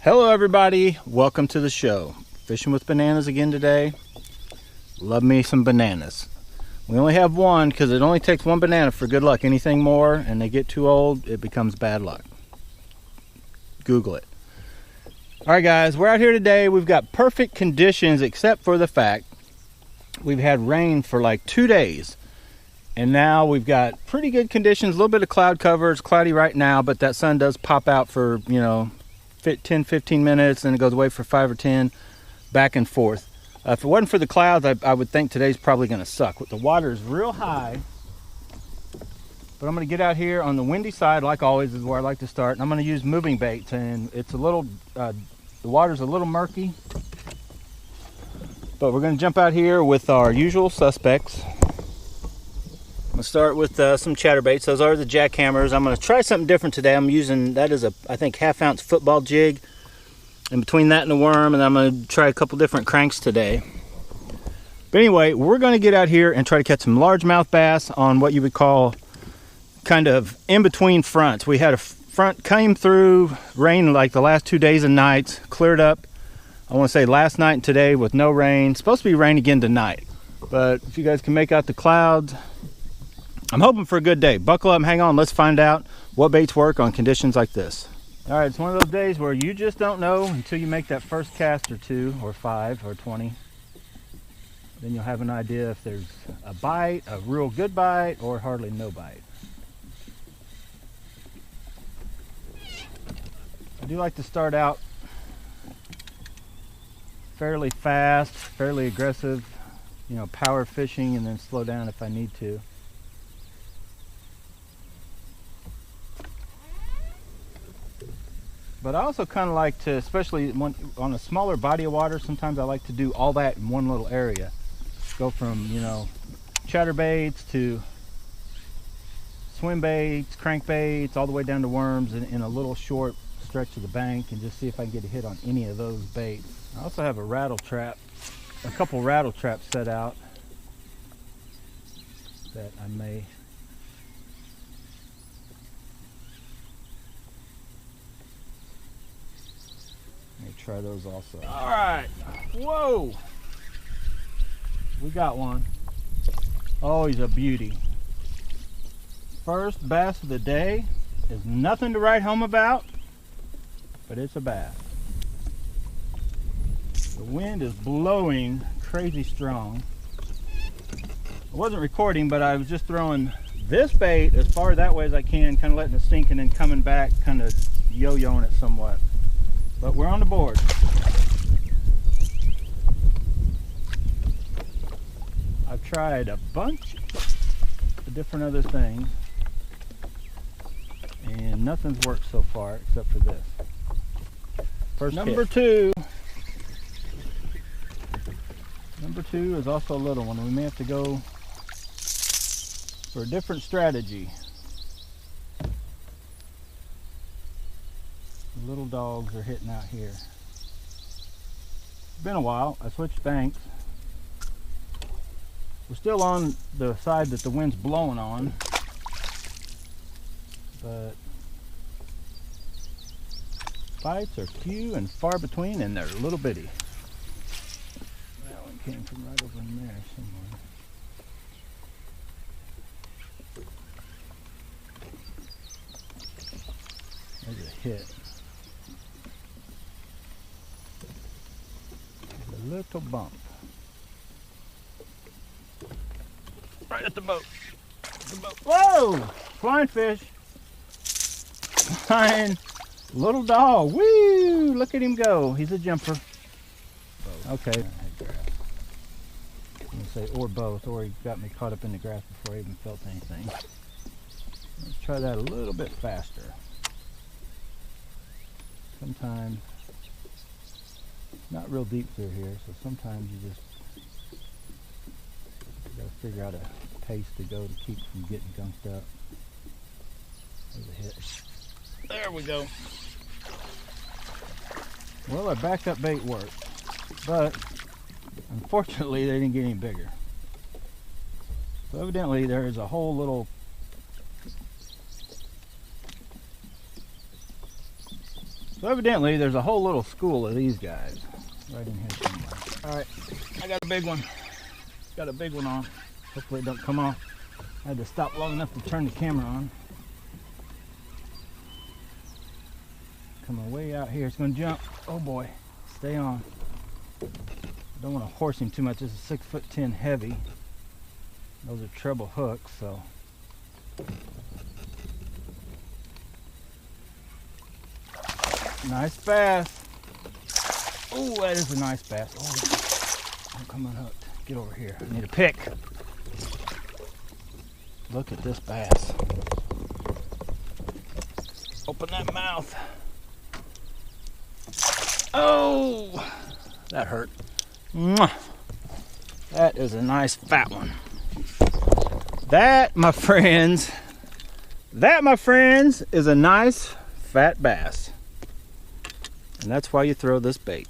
Hello everybody, welcome to the show. Fishing with bananas again today. Love me some bananas. We only have one because it only takes one banana for good luck. Anything more and they get too old, it becomes bad luck. Google it. Alright guys, we're out here today. We've got perfect conditions except for the fact we've had rain for like 2 days. And now we've got pretty good conditions, a little bit of cloud cover. It's cloudy right now, but that sun does pop out for, 10-15 minutes, and it goes away for 5 or 10, back and forth. If it wasn't for the clouds, I would think today's probably going to suck. The water is real high, but I'm going to get out here on the windy side, like always is where I like to start, and I'm going to use moving baits. And it's a little, the water's a little murky, but we're going to jump out here with our usual suspects. I'm going to start with some chatterbaits. Those are the jackhammers. I'm going to try something different today. I'm using, that is I think, half-ounce football jig. And between that and a worm, and I'm going to try a couple different cranks today. But anyway, we're going to get out here and try to catch some largemouth bass on what you would call kind of in-between fronts. We had a front came through, rain like the last 2 days and nights, cleared up, I want to say last night and today with no rain. It's supposed to be rain again tonight. But if you guys can make out the clouds, I'm hoping for a good day. Buckle up and hang on. Let's find out what baits work on conditions like this. All right, it's one of those days where you just don't know until you make that first cast or 2 or 5 or 20. Then you'll have an idea if there's a bite, a real good bite, or hardly no bite. I do like to start out fairly fast, fairly aggressive, power fishing, and then slow down if I need to. But I also kind of like to, especially on a smaller body of water, sometimes I like to do all that in one little area. Go from, chatterbaits to swim baits, crankbaits, all the way down to worms in a little short stretch of the bank, and just see if I can get a hit on any of those baits. I also have a rattle trap, a couple rattle traps set out that I may try those also. All right, whoa, we got one. Oh, he's a beauty. First bass of the day. Is nothing to write home about, but it's a bass. The wind is blowing crazy strong. I wasn't recording, but I was just throwing this bait as far that way as I can, kind of letting it sink and then coming back, kind of yo-yoing it somewhat. But we're on the board. I've tried a bunch of different other things, and nothing's worked so far except for this. First number two. Number 2 is also a little one. We may have to go for a different strategy. Little dogs are hitting out here. It's been a while. I switched banks. We're still on the side that the wind's blowing on, but bites are few and far between, and they're little bitty. That one came from right over in there somewhere. There's a hit. Little bump right at the boat. Whoa! Flying fish. Flying little dog. Woo! Look at him go. He's a jumper. Okay. I'm gonna say or both, or he got me caught up in the grass before I even felt anything. Let's try that a little bit faster. Sometimes not real deep through here, so sometimes you just gotta figure out a pace to go to keep from getting gunked up. There's a hit. There we go. Well, our backup bait worked, but unfortunately they didn't get any bigger. So evidently there is a whole little So evidently there's a whole little school of these guys right in here somewhere. All right, I got a big one. Got a big one on. Hopefully it don't come off. I had to stop long enough to turn the camera on. Coming way out here. It's gonna jump. Oh boy, stay on. Don't want to horse him too much. This is 6'10" heavy. Those are treble hooks, so. Nice bass. Oh, that is a nice bass. Oh, I'm coming hooked. Get over here. I need a pick. Look at this bass. Open that mouth. Oh, that hurt. Mwah. That is a nice fat one. That, my friends, is a nice fat bass. And that's why you throw this bait.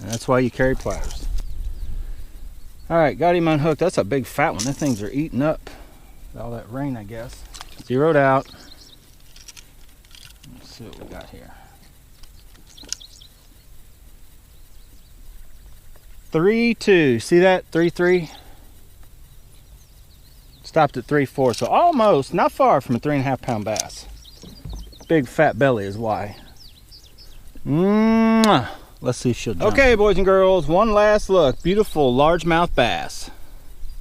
And that's why you carry pliers. Alright, got him unhooked. That's a big fat one. Those things are eating up all that rain, I guess. Zeroed out. Let's see what we got here. 3-2. See that? 3-3. Stopped at 3-4. So almost, not far from a 3.5 pound bass. Big fat belly is why. Mwah. Let's see if she'll jump. Okay, boys and girls, one last look. Beautiful largemouth bass.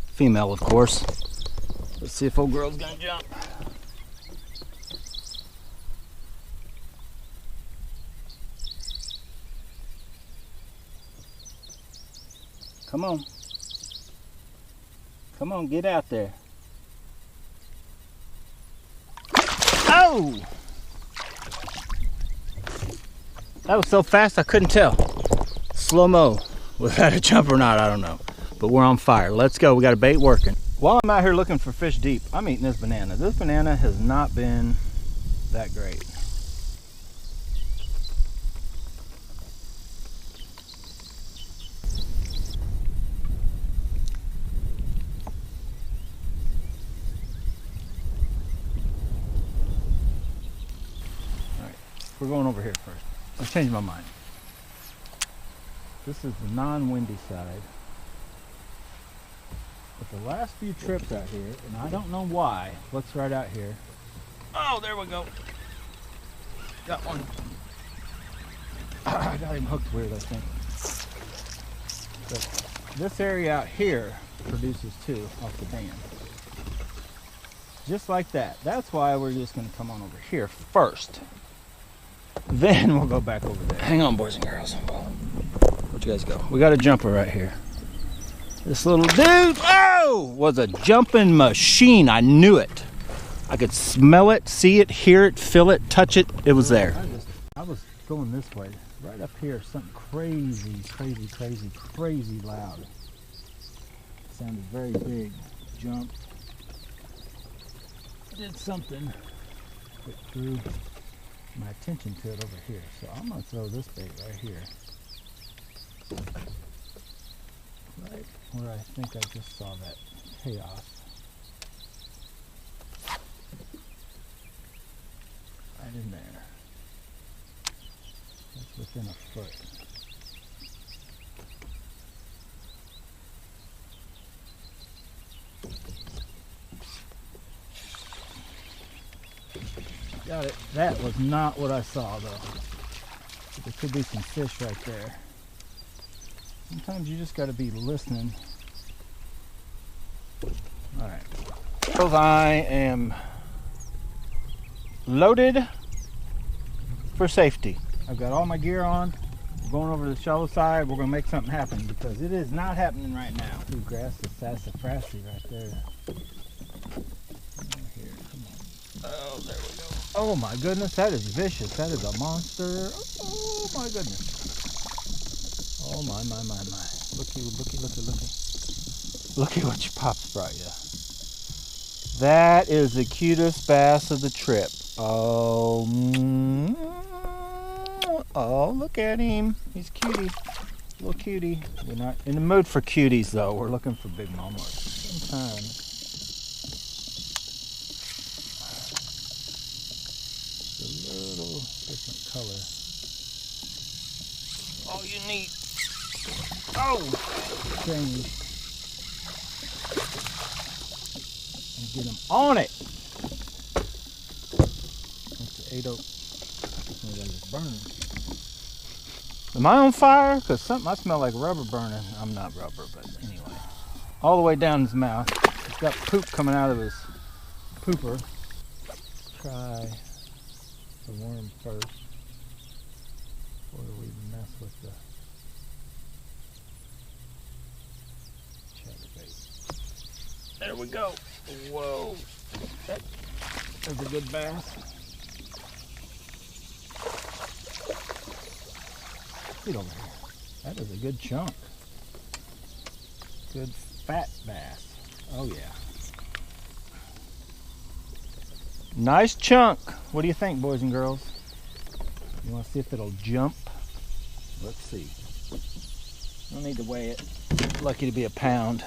Female, of course. Let's see if old girl's gonna jump. Come on. Come on, get out there. Oh! That was so fast I couldn't tell. Slow-mo. Was that a jump or not? I don't know. But we're on fire. Let's go. We got a bait working. While I'm out here looking for fish deep, I'm eating this banana. This banana has not been that great. All right, we're going over here first. I changed my mind. This is the non-windy side. But the last few trips out here, and I don't know why, what's right out here. Oh, there we go. Got one. I got him hooked weird, I think. But this area out here produces two off the dam. Just like that. That's why we're just going to come on over here first. Then we'll go back over there. Hang on, boys and girls. Where'd you guys go? We got a jumper right here. This little dude, oh, was a jumping machine. I knew it. I could smell it, see it, hear it, feel it, touch it. It was there. I was going this way. Right up here, something crazy, crazy, crazy, crazy loud. It sounded very big. Jumped. Did something. It drew my attention to it over here. So I'm going to throw this bait right here. Right where I think I just saw that chaos. Right in there. That's within a foot. Got it. That was not what I saw though. There could be some fish right there. Sometimes you just got to be listening. All right. So I am loaded for safety. I've got all my gear on. We're going over to the shallow side. We're going to make something happen because it is not happening right now. Ooh, grass is sassafrasy right there. Right here. Come on. Oh, there we go. Oh my goodness, that is vicious. That is a monster. Oh my goodness. Oh my, my, my, my. Looky, looky, looky, looky. Looky what your pops brought you. That is the cutest bass of the trip. Oh, oh, look at him. He's cutie. Little cutie. We're not in the mood for cuties though. We're looking for big mamas. Sometimes. different color. All you need. Oh, change. And get them on it. That's the 8/0. Maybe I just burning. Am I on fire? Because something, I smell like rubber burning. I'm not rubber, but anyway. All the way down his mouth. He's got poop coming out of his pooper. Let's try the worm first before we mess with the chatterbait. There we go. Whoa. That's a good bass. Get over here. That is a good chunk. Good fat bass. Oh yeah. Nice chunk. What do you think, boys and girls? You want to see if it'll jump? Let's see. Don't need to weigh it. Lucky to be a pound.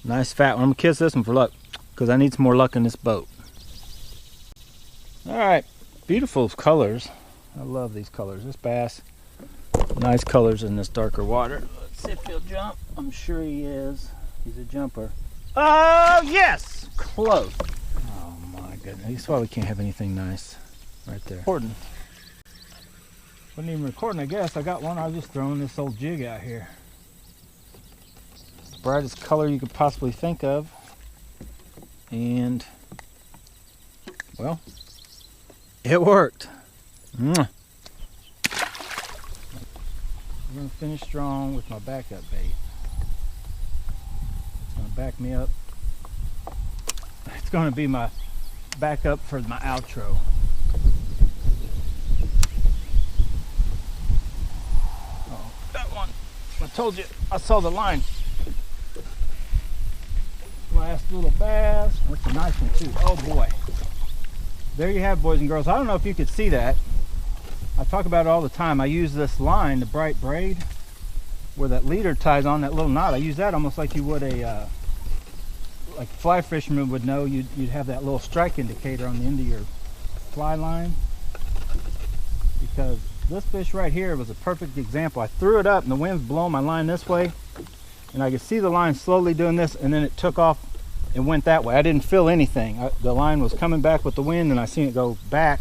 Nice fat one. I'm gonna kiss this one for luck because I need some more luck in this boat. All right, beautiful colors. I love these colors. This bass, nice colors in this darker water. Let's see if he'll jump. I'm sure he is. He's a jumper. Oh yes, close. Oh my goodness. That's why we can't have anything nice right there. Recording. Wasn't even recording, I guess. I got one. I was just throwing this old jig out here. Brightest color you could possibly think of. And, well, it worked. We're going to finish strong with my backup bait. It's going to back me up. It's going to be my backup for my outro. Oh, that one. I told you, I saw the line. Last little bass. That's a nice one too. Oh boy. There you have, boys and girls. I don't know if you could see that. I talk about it all the time. I use this line, the bright braid, where that leader ties on that little knot. I use that almost like you would a like a fly fisherman would know. You'd have that little strike indicator on the end of your fly line. Because this fish right here was a perfect example. I threw it up and the wind's blowing my line this way. And I could see the line slowly doing this, and then it took off and went that way. I didn't feel anything. The line was coming back with the wind, and I seen it go back.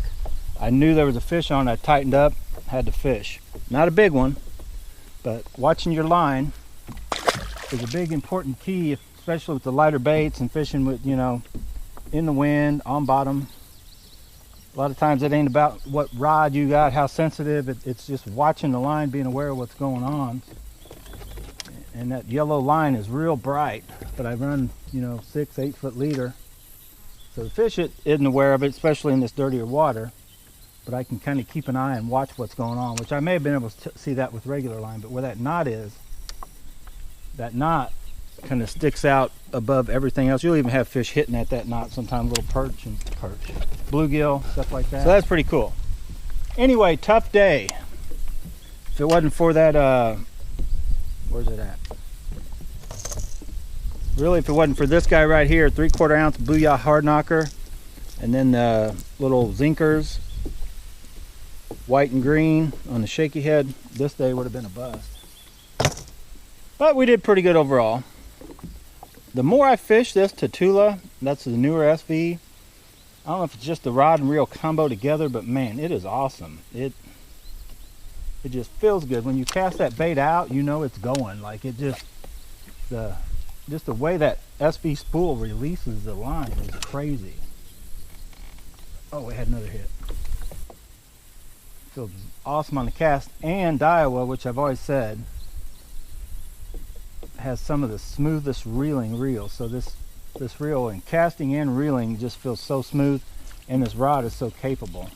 I knew there was a fish on it. I tightened up, had to fish. Not a big one, but watching your line is a big important key, especially with the lighter baits and fishing with, you know, in the wind, on bottom. A lot of times it ain't about what rod you got, how sensitive. It's just watching the line, being aware of what's going on. And that yellow line is real bright, but I run, you know, 6-8 foot leader. So the fish isn't aware of it, especially in this dirtier water, but I can kind of keep an eye and watch what's going on, which I may have been able to see that with regular line, but where that knot is, that knot kind of sticks out above everything else. You'll even have fish hitting at that knot, sometimes little perch, bluegill, stuff like that. So that's pretty cool. Anyway, tough day. If it wasn't for that, where's it at? Really, if it wasn't for this guy right here, 3/4 ounce booyah hardknocker, and then the little zinkerz, white and green on the shaky head, this day would have been a bust. But we did pretty good overall. The more I fish this Tatula, that's the newer SV. I don't know if it's just the rod and reel combo together, but man, it is awesome. It just feels good. When you cast that bait out, you know it's going. Like it just the way that SV spool releases the line is crazy. Oh, we had another hit. Feels awesome on the cast. And Daiwa, which I've always said, has some of the smoothest reeling reels. So this reel in casting and reeling just feels so smooth, and this rod is so capable.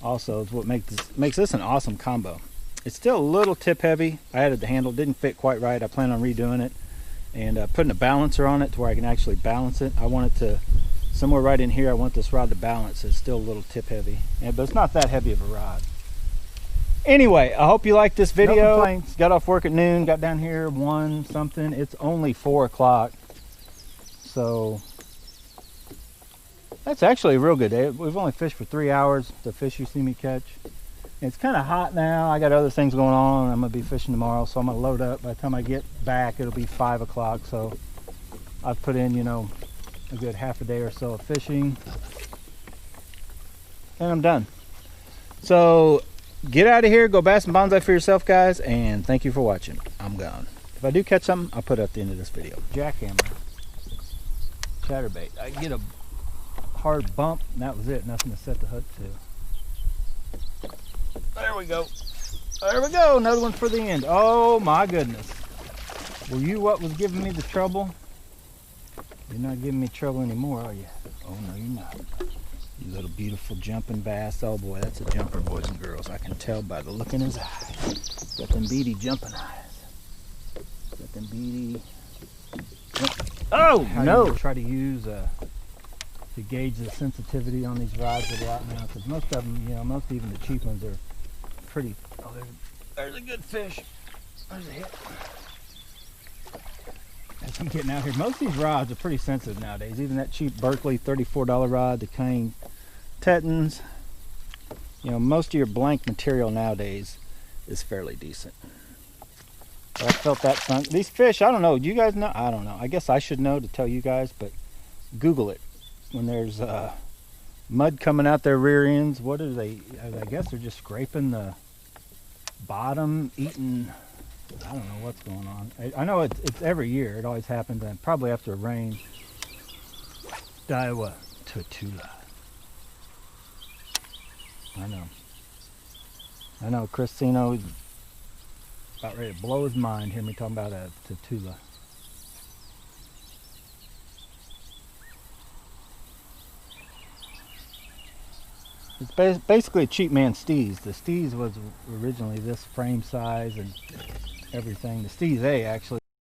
Also, is what makes this an awesome combo. It's still a little tip heavy. I added the handle, didn't fit quite right. I plan on redoing it and putting a balancer on it to where I can actually balance it. I want it to, somewhere right in here, I want this rod to balance. It's still a little tip heavy, but it's not that heavy of a rod. Anyway, I hope you liked this video. No complaints. Got off work at noon, got down here 1 something. It's only 4 o'clock. So That's actually a real good day. We've only fished for 3 hours, the fish you see me catch. It's kind of hot now. I got other things going on. I'm going to be fishing tomorrow, so I'm going to load up. By the time I get back, it'll be 5 o'clock. So I've put in, you know, a good half a day or so of fishing. And I'm done. So get out of here, go bass and bonsai for yourself, guys, and thank you for watching. I'm gone. If I do catch something, I'll put it at the end of this video. Jackhammer, chatterbait. I get a hard bump, and that was it. Nothing to set the hook to. There we go. There we go. Another one for the end. Oh my goodness. Were you what was giving me the trouble? You're not giving me trouble anymore, are you? Oh no, you're not. You little beautiful jumping bass. Oh boy, that's a jumper, boys and girls. I can tell by the look in his eyes. Got them beady jumping eyes. Got them beady. Oh no! Try to use to gauge the sensitivity on these rods that are out now, because most of them, you know, most even the cheap ones are pretty. Oh, there's a good fish. There's a hit. As I'm getting out here, most of these rods are pretty sensitive nowadays. Even that cheap Berkeley $34 rod, the Cane Tettons. You know, most of your blank material nowadays is fairly decent. But I felt that fun. These fish, I don't know. Do you guys know? I don't know. I guess I should know to tell you guys, but Google it. When there's mud coming out their rear ends, what are they? I guess they're just scraping the bottom, eating. I don't know what's going on. I know it's every year. It always happens, and probably after a rain. Daiwa Tutula. I know. Christino is about ready to blow his mind. Hear me talking about a Tutula. It's basically a cheap man Steez. The Steez was originally this frame size and everything. The Steez A actually